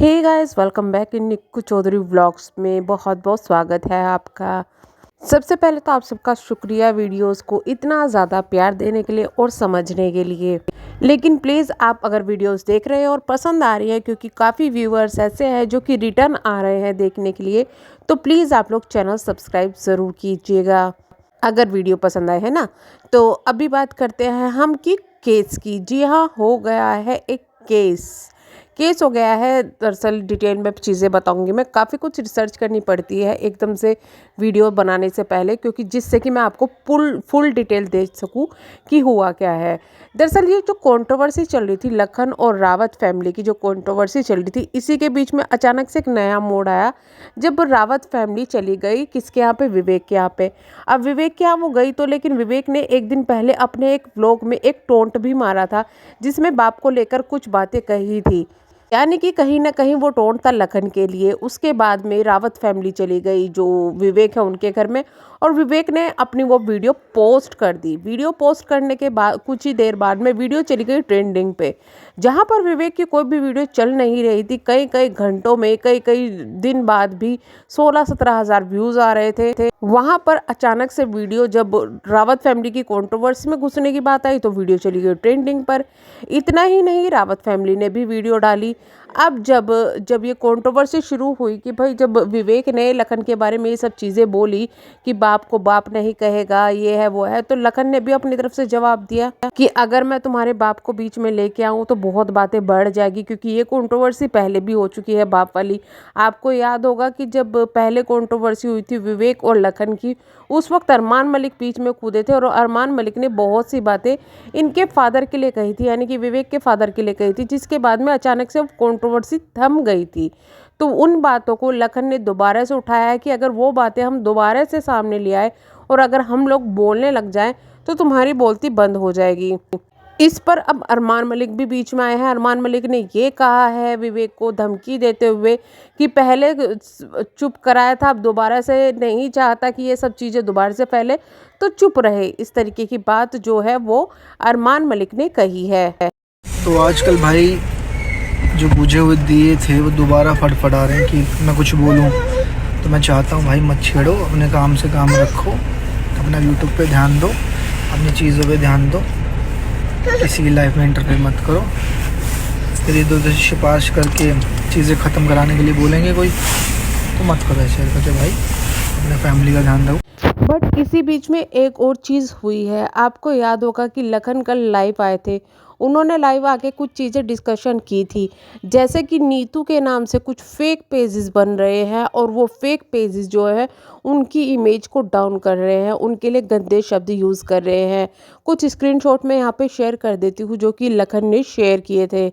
Hey guys, welcome back in Nikku Chaudhary vlogs में बहुत बहुत स्वागत है आपका। सबसे पहले तो आप सबका शुक्रिया वीडियोस को इतना ज़्यादा प्यार देने के लिए और समझने के लिए। लेकिन प्लीज़ आप अगर वीडियोस देख रहे हैं और पसंद आ रही है, क्योंकि काफ़ी व्यूअर्स ऐसे हैं जो कि रिटर्न आ रहे हैं देखने के लिए, तो प्लीज़ आप लोग चैनल सब्सक्राइब ज़रूर कीजिएगा अगर वीडियो पसंद आए, है ना। तो अभी बात करते हैं हम कि केस की। जी हाँ, हो गया है एक केस हो गया है। दरअसल डिटेल में चीज़ें बताऊंगी। मैं काफ़ी कुछ रिसर्च करनी पड़ती है एकदम से वीडियो बनाने से पहले, क्योंकि जिससे कि मैं आपको फुल डिटेल दे सकूं कि हुआ क्या है। दरअसल ये जो कंट्रोवर्सी चल रही थी, लखन और रावत फैमिली की जो कंट्रोवर्सी चल रही थी, इसी के बीच में अचानक से एक नया मोड़ आया जब रावत फैमिली चली गई किसके यहाँ पे, विवेक के यहाँ पे। अब विवेक के यहाँ वो गई तो, लेकिन विवेक ने एक दिन पहले अपने एक व्लॉग में एक टोंट भी मारा था जिसमें बाप को लेकर कुछ बातें कही थी, यानी कि कहीं ना कहीं वो टोन था लखन के लिए। उसके बाद में रावत फैमिली चली गई जो विवेक है उनके घर में, और विवेक ने अपनी वो वीडियो पोस्ट कर दी। वीडियो पोस्ट करने के बाद कुछ ही देर बाद में वीडियो चली गई ट्रेंडिंग पे, जहां पर विवेक की कोई भी वीडियो चल नहीं रही थी। कई कई घंटों में, कई कई दिन बाद भी 16-17 हज़ार व्यूज़ आ रहे थे। वहां पर अचानक से वीडियो, जब रावत फैमिली की कंट्रोवर्सी में घुसने की बात आई, तो वीडियो चली गई ट्रेंडिंग पर। इतना ही नहीं, रावत फैमिली ने भी वीडियो डाली। अब जब ये कंट्रोवर्सी शुरू हुई कि भाई, जब विवेक ने लखन के बारे में ये सब चीज़ें बोली कि बाप को बाप नहीं कहेगा, ये है वो है, तो लखन ने भी अपनी तरफ से जवाब दिया कि अगर मैं तुम्हारे बाप को बीच में लेके आऊँ तो बहुत बातें बढ़ जाएगी, क्योंकि ये कंट्रोवर्सी पहले भी हो चुकी है बाप वाली। आपको याद होगा कि जब पहले कंट्रोवर्सी हुई थी विवेक और लखन की, उस वक्त अरमान मलिक बीच में कूदे थे और अरमान मलिक ने बहुत सी बातें इनके फादर के लिए कही थी, यानी कि विवेक के फादर के लिए कही थी, जिसके बाद में अचानक से कंट्रोवर्सी थम गई थी। तो उन बातों को लखन ने दोबारा से उठाया है कि अगर वो बातें हम दोबारा से सामने ले आए और अगर हम लोग बोलने लग जाएं तो तुम्हारी बोलती बंद हो जाएगी। इस पर अब अरमान मलिक भी बीच में आए हैं। अरमान मलिक ने ये कहा है विवेक को धमकी देते हुए कि पहले चुप कराया था, अब दोबारा से नहीं चाहता कि ये सब चीज़ें दोबारा से फैले, तो चुप रहे। इस तरीके की बात जो है वो अरमान मलिक ने कही है। तो आजकल भाई जो बुझे हुए दिए थे वो दोबारा फटफटा रहे हैं कि मैं कुछ बोलूं। तो मैं चाहता हूं भाई, मत छेड़ो, अपने काम से काम रखो, अपना यूट्यूब पे ध्यान दो, अपनी चीज़ों पे ध्यान दो, किसी की लाइफ में इंटरफेयर मत करो। फिर इधर उधर सिफारिश करके चीज़ें ख़त्म कराने के लिए बोलेंगे कोई, तो मत करो ऐसे हरकतें भाई, अपने फैमिली का ध्यान रखो। बट इसी बीच में एक और चीज़ हुई है। आपको याद होगा कि लखन कल लाइव आए थे। उन्होंने लाइव आके कुछ चीज़ें डिस्कशन की थी, जैसे कि नीतू के नाम से कुछ फेक पेजेस बन रहे हैं और वो फेक पेजेस जो है उनकी इमेज को डाउन कर रहे हैं, उनके लिए गंदे शब्द यूज़ कर रहे हैं। कुछ स्क्रीनशॉट में यहाँ पे शेयर कर देती हूँ जो कि लखन ने शेयर किए थे।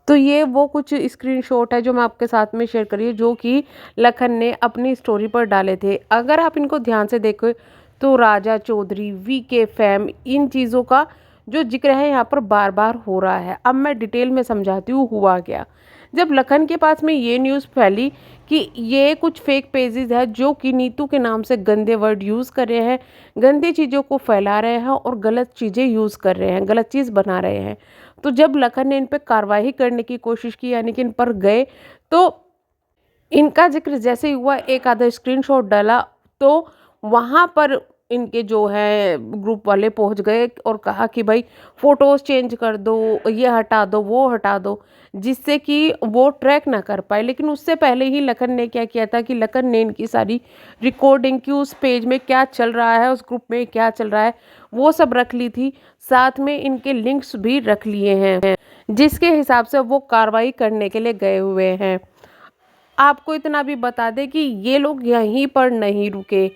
तो ये वो कुछ स्क्रीनशॉट है जो मैं आपके साथ में शेयर कर रही हूँ, जो कि लखन ने अपनी स्टोरी पर डाले थे। अगर आप इनको ध्यान से देखो तो राजा चौधरी, वीके फैम, इन चीज़ों का जो जिक्र है यहाँ पर बार बार हो रहा है। अब मैं डिटेल में समझाती हूँ हुआ क्या। जब लखन के पास में ये न्यूज़ फैली कि ये कुछ फेक पेजेस है जो कि नीतू के नाम से गंदे वर्ड यूज़ कर रहे हैं, गंदी चीज़ों को फैला रहे हैं और गलत चीज़ें यूज़ कर रहे हैं, गलत चीज़ बना रहे हैं, तो जब लखन ने इन पर कार्रवाई करने की कोशिश की, यानी कि इन पर गए, तो इनका जिक्र जैसे ही हुआ, एक आधा स्क्रीनशॉट डाला, तो वहाँ पर इनके जो है ग्रुप वाले पहुँच गए और कहा कि भाई फ़ोटोज़ चेंज कर दो, ये हटा दो, वो हटा दो, जिससे कि वो ट्रैक ना कर पाए। लेकिन उससे पहले ही लखन ने क्या किया था कि लखन ने इनकी सारी रिकॉर्डिंग की, उस पेज में क्या चल रहा है, उस ग्रुप में क्या चल रहा है, वो सब रख ली थी। साथ में इनके लिंक्स भी रख लिए हैं, जिसके हिसाब से वो कार्रवाई करने के लिए गए हुए हैं। आपको इतना भी बता दें कि ये लोग यहीं पर नहीं रुके।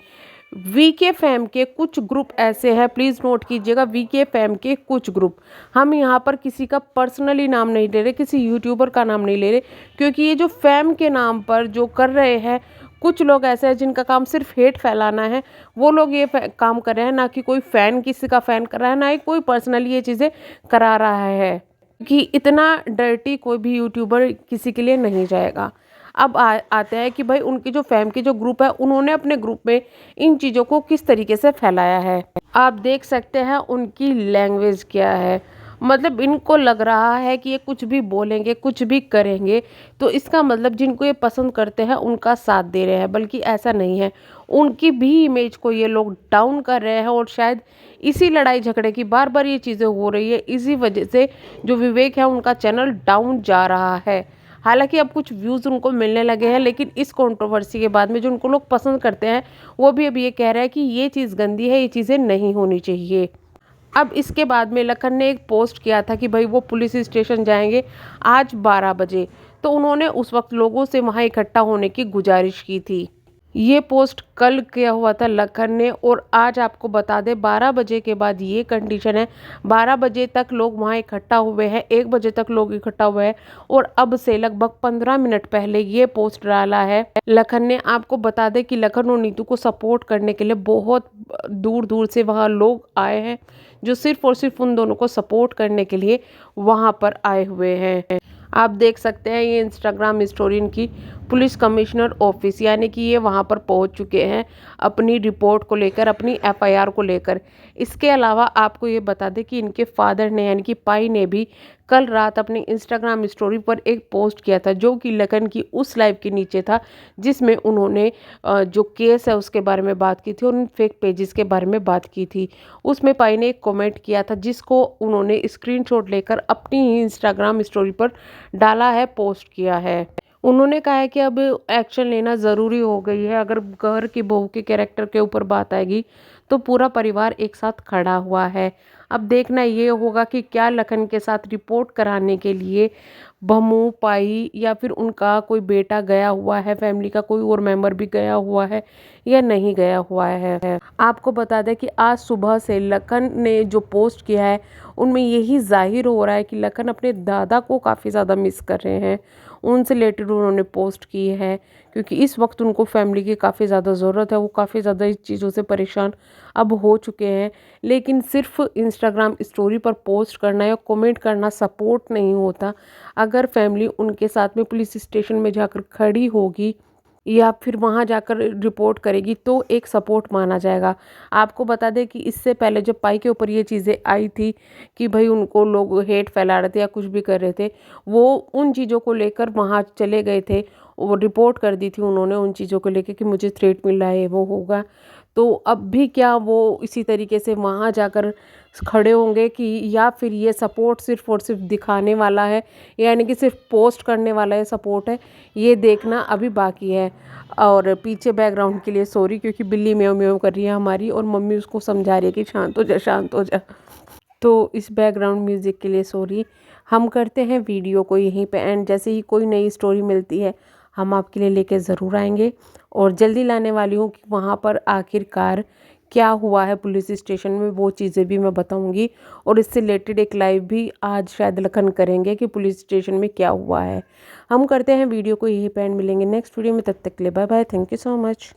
वीके फैम के कुछ ग्रुप ऐसे हैं, प्लीज़ नोट कीजिएगा, वीके फैम के कुछ ग्रुप, हम यहाँ पर किसी का पर्सनली नाम नहीं ले रहे, किसी यूट्यूबर का नाम नहीं ले रहे, क्योंकि ये जो फैम के नाम पर जो कर रहे हैं, कुछ लोग ऐसे हैं जिनका काम सिर्फ हेट फैलाना है, वो लोग ये काम कर रहे हैं। ना कि कोई फ़ैन किसी का फ़ैन कर रहा है, ना ही कोई पर्सनली ये चीज़ें करा रहा है, कि इतना डर्टी कोई भी यूट्यूबर किसी के लिए नहीं जाएगा। अब आते हैं कि भाई उनकी जो फैम की जो ग्रुप है, उन्होंने अपने ग्रुप में इन चीज़ों को किस तरीके से फैलाया है। आप देख सकते हैं उनकी लैंग्वेज क्या है। मतलब इनको लग रहा है कि ये कुछ भी बोलेंगे, कुछ भी करेंगे तो इसका मतलब जिनको ये पसंद करते हैं उनका साथ दे रहे हैं, बल्कि ऐसा नहीं है। उनकी भी इमेज को ये लोग डाउन कर रहे हैं और शायद इसी लड़ाई झगड़े की बार बार ये चीज़ें हो रही है, इसी वजह से जो विवेक है उनका चैनल डाउन जा रहा है। हालांकि अब कुछ व्यूज़ उनको मिलने लगे हैं, लेकिन इस कंट्रोवर्सी के बाद में जो उनको लोग पसंद करते हैं वो भी अब ये कह रहे हैं कि ये चीज़ गंदी है, ये चीज़ें नहीं होनी चाहिए। अब इसके बाद में लखन ने एक पोस्ट किया था कि भाई वो पुलिस स्टेशन जाएंगे आज 12 बजे, तो उन्होंने उस वक्त लोगों से वहाँ इकट्ठा होने की गुजारिश की थी। ये पोस्ट कल किया हुआ था लखन ने, और आज आपको बता दें 12 बजे के बाद ये कंडीशन है, 12 बजे तक लोग वहाँ इकट्ठा हुए हैं, 1 बजे तक लोग इकट्ठा हुए हैं, और अब से लगभग 15 मिनट पहले ये पोस्ट डाला है लखन ने। आपको बता दें कि लखन और नीतू को सपोर्ट करने के लिए बहुत दूर दूर से वहाँ लोग आए हैं, जो सिर्फ और सिर्फ उन दोनों को सपोर्ट करने के लिए वहाँ पर आए हुए हैं। आप देख सकते हैं ये इंस्टाग्राम स्टोरी इनकी पुलिस कमिश्नर ऑफिस, यानी कि ये वहाँ पर पहुँच चुके हैं अपनी रिपोर्ट को लेकर, अपनी एफआईआर को लेकर। इसके अलावा आपको ये बता दें कि इनके फादर ने यानी कि पाई ने भी कल रात अपनी इंस्टाग्राम स्टोरी पर एक पोस्ट किया था, जो कि लखन की उस लाइव के नीचे था जिसमें उन्होंने जो केस है उसके बारे में बात की थी और उन फेक पेजेस के बारे में बात की थी। उसमें पाई ने एक कमेंट किया था जिसको उन्होंने स्क्रीनशॉट लेकर अपनी ही इंस्टाग्राम स्टोरी पर डाला है, पोस्ट किया है। उन्होंने कहा है कि अब एक्शन लेना ज़रूरी हो गई है। अगर घर की बहू के कैरेक्टर के ऊपर बात आएगी तो पूरा परिवार एक साथ खड़ा हुआ है। अब देखना ये होगा कि क्या लखन के साथ रिपोर्ट कराने के लिए बहू, पाई या फिर उनका कोई बेटा गया हुआ है, फैमिली का कोई और मेंबर भी गया हुआ है या नहीं गया हुआ है। आपको बता दें कि आज सुबह से लखन ने जो पोस्ट किया है उनमें यही जाहिर हो रहा है कि लखन अपने दादा को काफ़ी ज़्यादा मिस कर रहे हैं। उनसे रिलेटेड उन्होंने पोस्ट की है, क्योंकि इस वक्त उनको फैमिली की काफ़ी ज़्यादा ज़रूरत है। वो काफ़ी ज़्यादा इस चीज़ों से परेशान अब हो चुके हैं। लेकिन सिर्फ इंस्टाग्राम स्टोरी पर पोस्ट करना या कमेंट करना सपोर्ट नहीं होता। अगर फैमिली उनके साथ में पुलिस स्टेशन में जाकर खड़ी होगी या फिर वहाँ जाकर रिपोर्ट करेगी तो एक सपोर्ट माना जाएगा। आपको बता दें कि इससे पहले जब पाई के ऊपर ये चीज़ें आई थी कि भाई उनको लोग हेट फैला रहे थे या कुछ भी कर रहे थे, वो उन चीज़ों को लेकर वहाँ चले गए थे, वो रिपोर्ट कर दी थी उन्होंने उन चीज़ों को लेकर कि मुझे थ्रेट मिल रहा है, वो होगा। तो अब भी क्या वो इसी तरीके से वहाँ जाकर खड़े होंगे कि या फिर ये सपोर्ट सिर्फ और सिर्फ दिखाने वाला है, यानी कि सिर्फ पोस्ट करने वाला है सपोर्ट है, ये देखना अभी बाकी है। और पीछे बैकग्राउंड के लिए सॉरी, क्योंकि बिल्ली म्याऊं म्याऊं कर रही है हमारी और मम्मी उसको समझा रही है कि शांत हो जा, शांत हो जा। तो इस बैकग्राउंड म्यूज़िक के लिए सॉरी। हम करते हैं वीडियो को यहीं पे एंड, जैसे ही कोई नई स्टोरी मिलती है हम आपके लिए लेके ज़रूर आएंगे और जल्दी लाने वाली हूँ कि वहाँ पर आखिरकार क्या हुआ है पुलिस स्टेशन में, वो चीज़ें भी मैं बताऊंगी। और इससे रिलेटेड एक लाइव भी आज शायद लखन करेंगे कि पुलिस स्टेशन में क्या हुआ है। हम करते हैं वीडियो को यहीं पे एंड, मिलेंगे नेक्स्ट वीडियो में, तब तक के लिए bye bye, thank you so much.